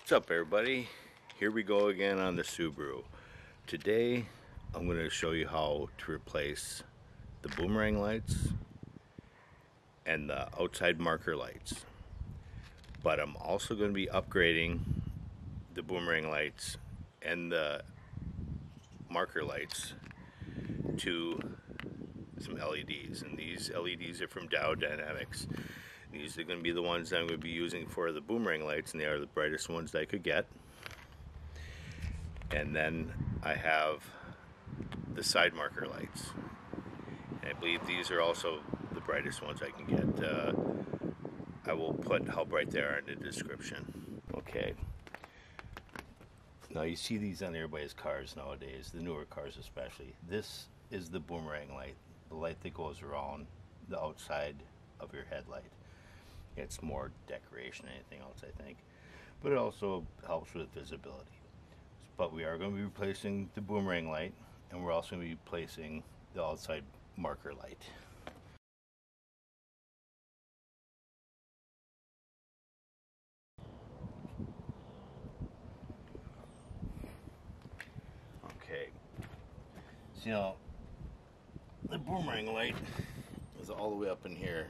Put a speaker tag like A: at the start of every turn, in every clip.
A: What's up, everybody? Here we go again on the Subaru. Today I'm going to show you how to replace the boomerang lights and the outside marker lights. But I'm also going to be upgrading the boomerang lights and the marker lights to some LEDs, and these LEDs are from Diode. These are going to be the ones I'm going to be using for the boomerang lights, and they are the brightest ones that I could get. And then I have the side marker lights, and I believe these are also the brightest ones I can get. I will put how bright they are in the description. Okay. Now you see these on everybody's cars nowadays, the newer cars especially. This is the boomerang light, the light that goes around the outside of your headlight. It's more decoration than anything else, I think, but it also helps with visibility. But we are going to be replacing the boomerang light, and we're also going to be replacing the outside marker light. Okay, so now the boomerang light is all the way up in here.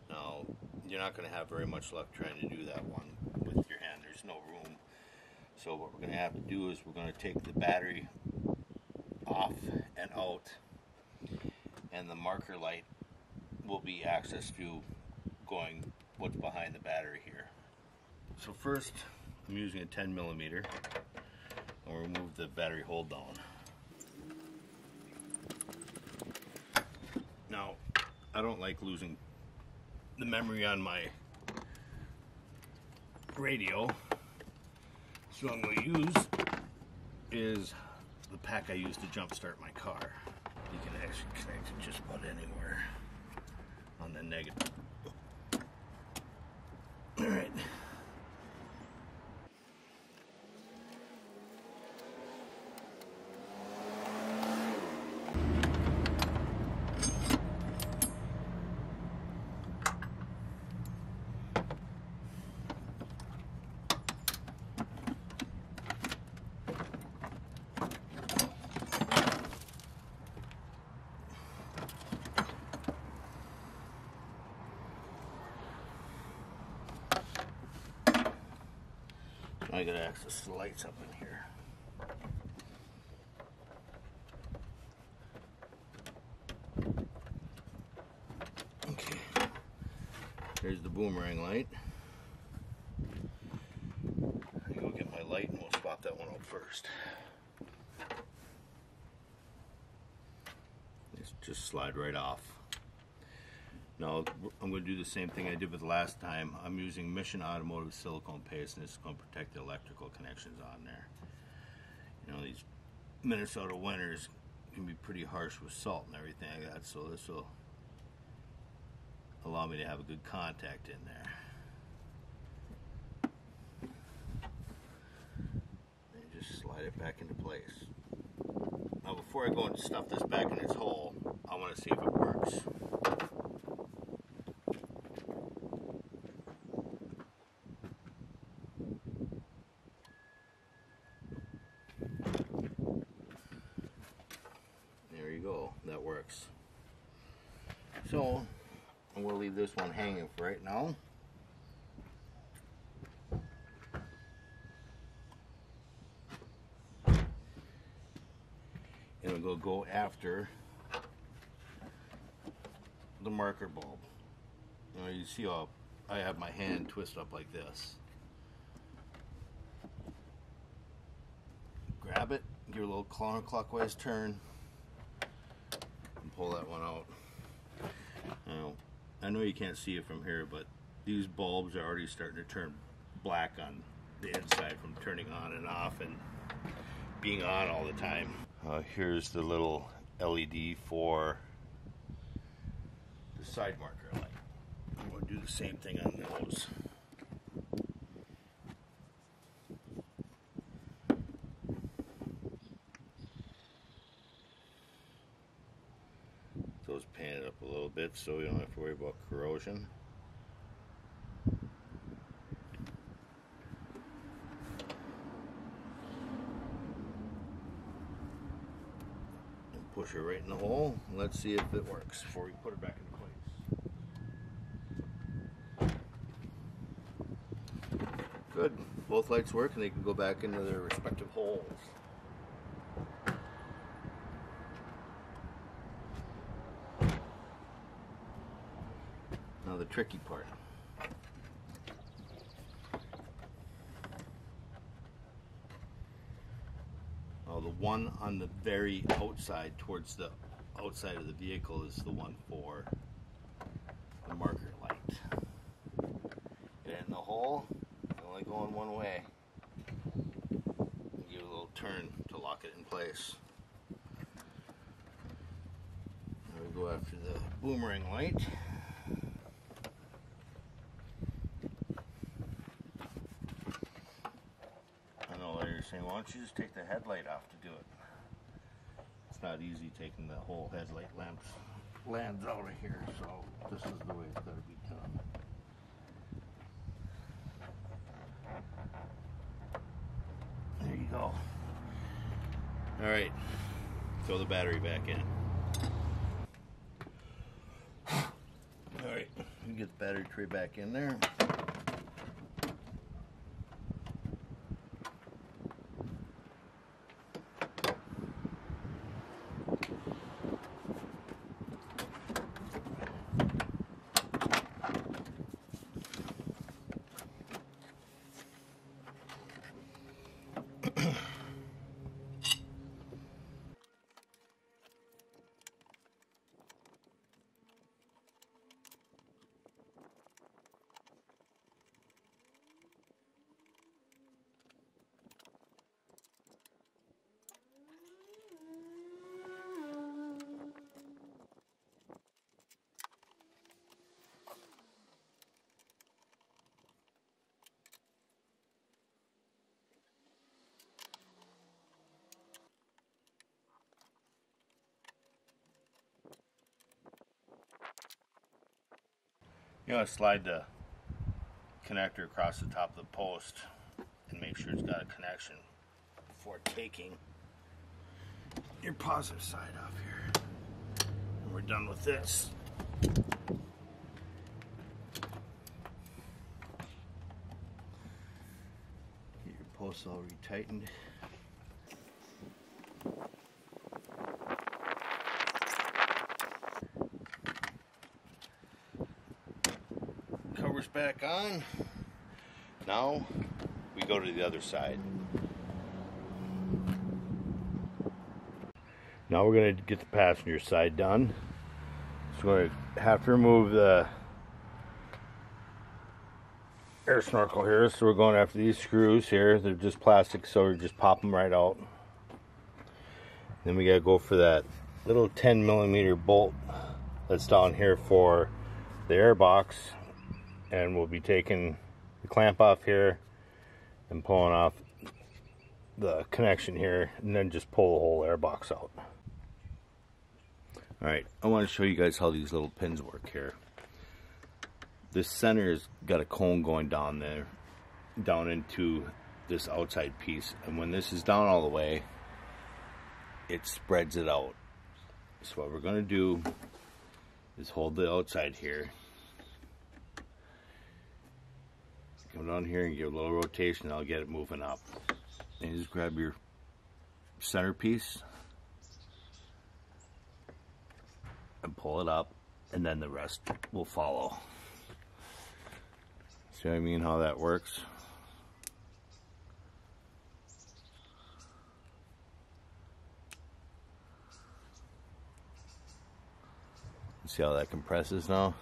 A: Now, you're not going to have very much luck trying to do that one with your hand. There's no room. So what we're going to have to do is we're going to take the battery off and out, and the marker light will be accessed to going what's behind the battery here. So first, I'm using a 10mm, and we'll remove the battery hold down. Now, I don't like losing the memory on my radio, so what I'm going to use is the pack I use to jump start my car. You can actually connect it just about anywhere on the negative. Alright. I gotta access the lights up in here. Okay, here's the boomerang light. I go get my light and we'll swap that one out first. Just slide right off. Now I'm going to do the same thing I did with last time. I'm using Mission Automotive silicone paste, and this is going to protect the electrical connections on there. You know, these Minnesota winters can be pretty harsh with salt and everything like that, so this will allow me to have a good contact in there. And just slide it back into place. Now before I go and stuff this back in its hole, I want to see if it works. There you go, that works. So I'm going to leave this one hanging for right now. And we'll go after the marker bulb. You know, you see how I have my hand twist up like this. Grab it, give it a little counterclockwise turn, and pull that one out. Now, I know you can't see it from here, but these bulbs are already starting to turn black on the inside from turning on and off and being on all the time. Here's the little LED for the side marker light. I'm going to do the same thing on those. Those painted up a little bit so we don't have to worry about corrosion. push her right in the hole. Let's see if it works before we put her back into place. Good. Both lights work and they can go back into their respective holes. Now the tricky part. Oh, the one on the very outside, towards the outside of the vehicle, is the one for the marker light. Get it in the hole, only going one way. Give it a little turn to lock it in place. Now we go after the boomerang light. Saying, why don't you just take the headlight off to do it? It's not easy taking the whole headlight lands out of here, so this is the way it's got to be done. There you go. Alright, throw the battery back in. Alright, we get the battery tray back in there. You want to slide the connector across the top of the post and make sure it's got a connection before taking your positive side off here. And we're done with this. Get your posts all retightened. Covers back on. Now we go to the other side. Now we're going to get the passenger side done. So we're going to have to remove the air snorkel here. So we're going after these screws here. They're just plastic, so we just pop them right out. Then we got to go for that little 10mm bolt that's down here for the airbox. And we'll be taking the clamp off here and pulling off the connection here, and then just pull the whole airbox out. Alright, I want to show you guys how these little pins work here. This center has got a cone going down there, down into this outside piece, and when this is down all the way, it spreads it out. So what we're going to do is hold the outside here. Come down here and give a little rotation, I'll get it moving up. And you just grab your center piece and pull it up, and then the rest will follow. See what I mean, how that works? See how that compresses now?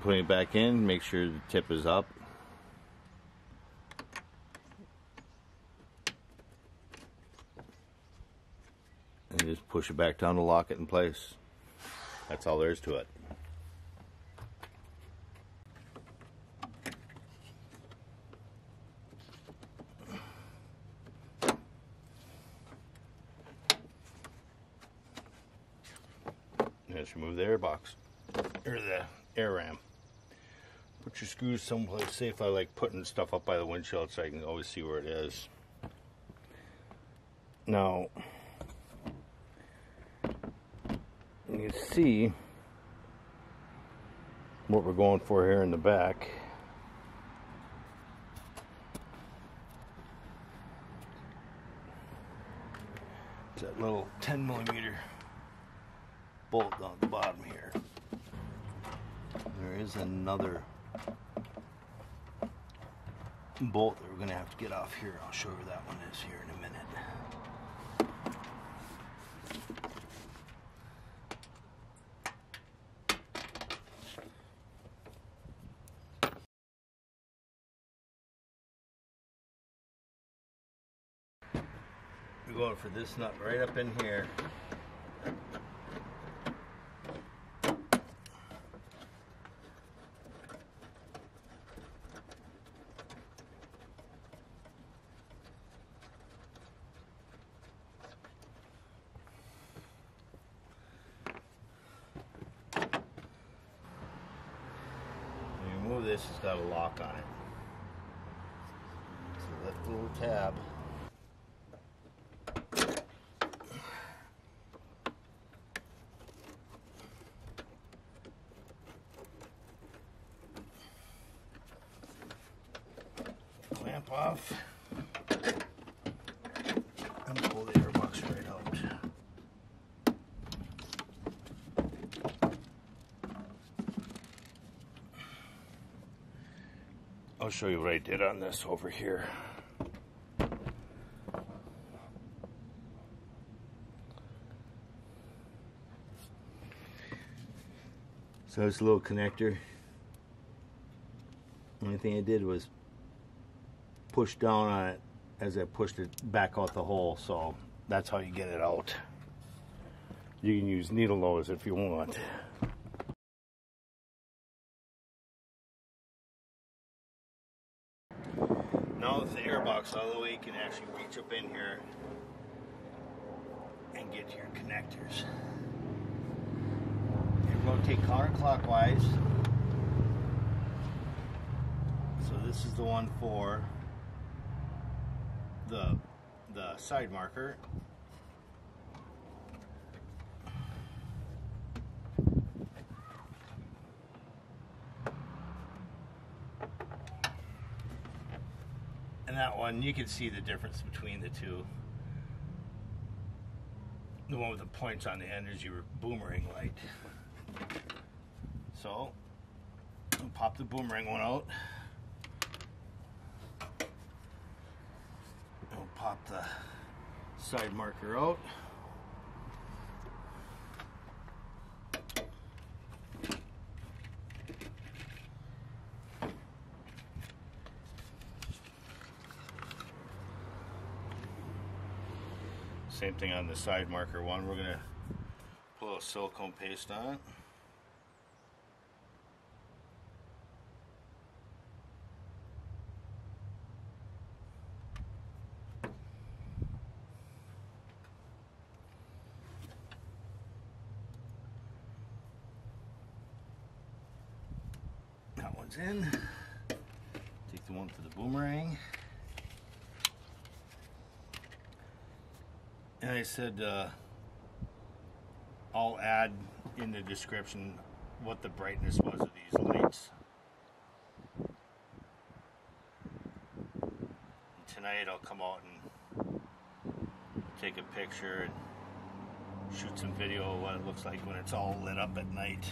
A: Putting it back in, make sure the tip is up. And just push it back down to lock it in place. That's all there is to it. Just remove the air box, or the air ram. Put your screws someplace safe. I like putting stuff up by the windshield so I can always see where it is. Now, you see what we're going for here in the back. It's that little 10mm bolt down the bottom here. There is another bolt that we're going to have to get off here. I'll show you where that one is here in a minute. We're going for this nut right up in here. This has got a lock on it. So lift the little tab. Clamp off. And pull the airbox right out. I'll show you what I did on this over here. So this little connector, the only thing I did was push down on it as I pushed it back out the hole, so that's how you get it out. You can use needle nose if you want. Now with the airbox out of the way, you can actually reach up in here and get to your connectors. And rotate counterclockwise. So this is the one for the Sidemarker. And that one, you can see the difference between the two. The one with the points on the end is your boomerang light. So, I'll pop the boomerang one out. I'll pop the Sidemarker out. Same thing on the Sidemarker one. We're going to put a little silicone paste on it. That one's in. Take the one for the boomerang. And I said I'll add in the description what the brightness was of these lights. And tonight I'll come out and take a picture and shoot some video of what it looks like when it's all lit up at night.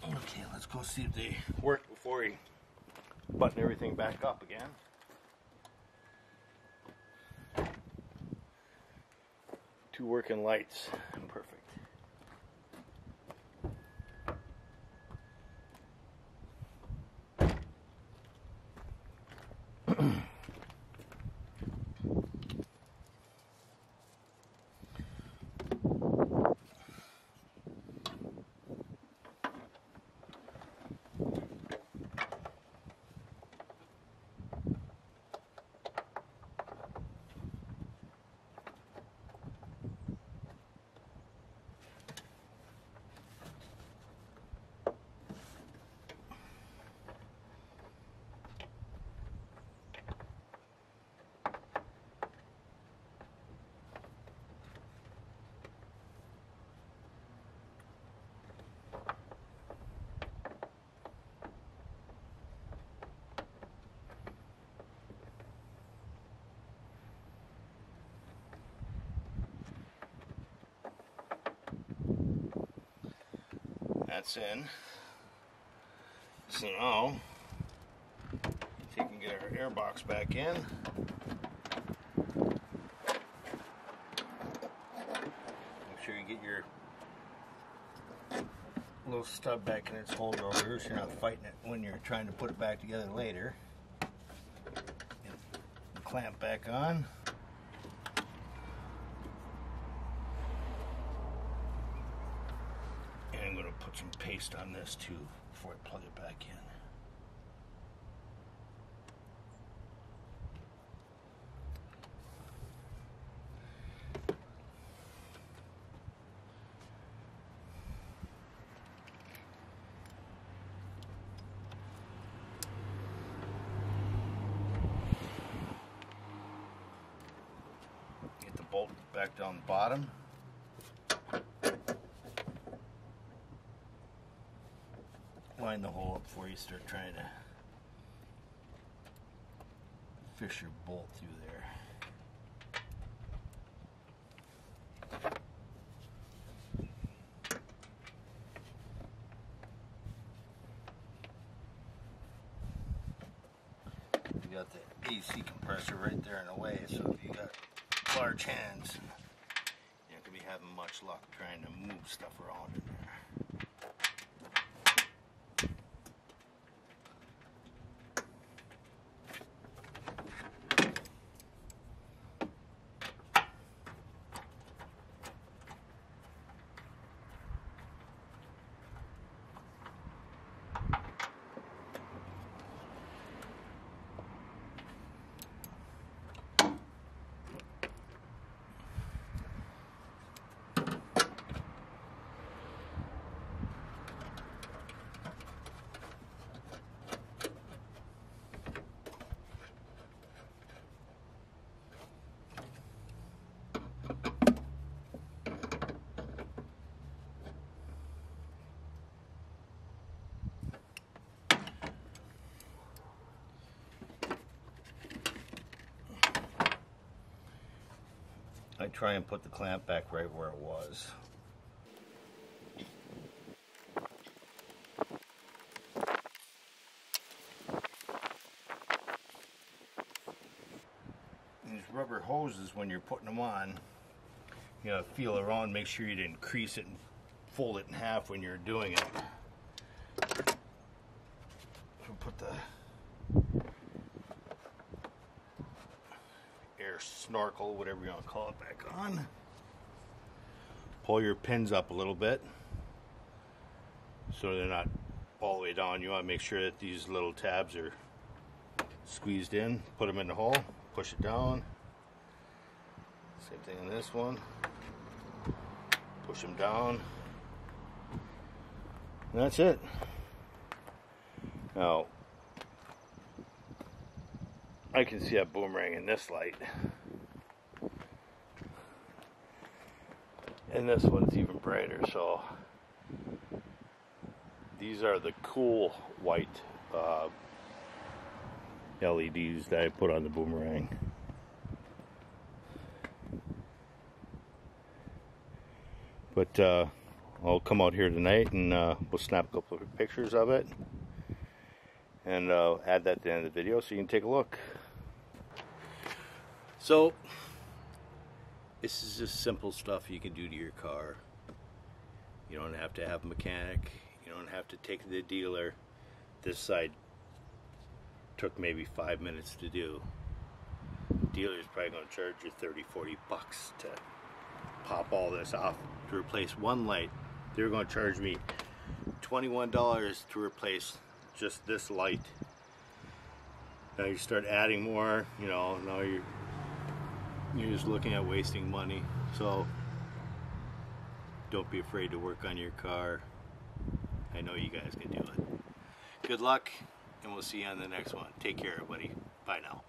A: Okay, let's go see if they work before we button everything back up again. Two working lights. Perfect. that's in. So now, we can get our airbox back in. Make sure you get your little stub back in its holder over here so you're not fighting it when you're trying to put it back together later. Get the clamp back on. And I'm going to put some paste on this too before I plug it back in. Bolt back down the bottom. Line the hole up before you start trying to fish your bolt through there. You got the AC compressor right there in the way, so if you got large hands, you're not going to be having much luck trying to move stuff around in there. I try and put the clamp back right where it was. These rubber hoses, when you're putting them on, you gotta feel around, make sure you didn't crease it and fold it in half when you're doing it. So put the snorkel, whatever you want to call it, back on. Pull your pins up a little bit so they're not all the way down. You want to make sure that these little tabs are squeezed in. Put them in the hole, push it down. Same thing on this one. Push them down. And that's it. Now, I can see a boomerang in this light. And this one's even brighter, so these are the cool white LEDs that I put on the boomerang. But I'll come out here tonight and we'll snap a couple of pictures of it and add that at the end of the video so you can take a look. So this is just simple stuff you can do to your car. You don't have to have a mechanic. You don't have to take it to the dealer. This side took maybe 5 minutes to do. The dealer's probably going to charge you 30-40 bucks to pop all this off to replace one light. They're going to charge me $21 to replace just this light. Now you start adding more, you know, now you're just looking at wasting money. So don't be afraid to work on your car. I know you guys can do it. Good luck, and we'll see you on the next one. Take care, everybody. Bye now.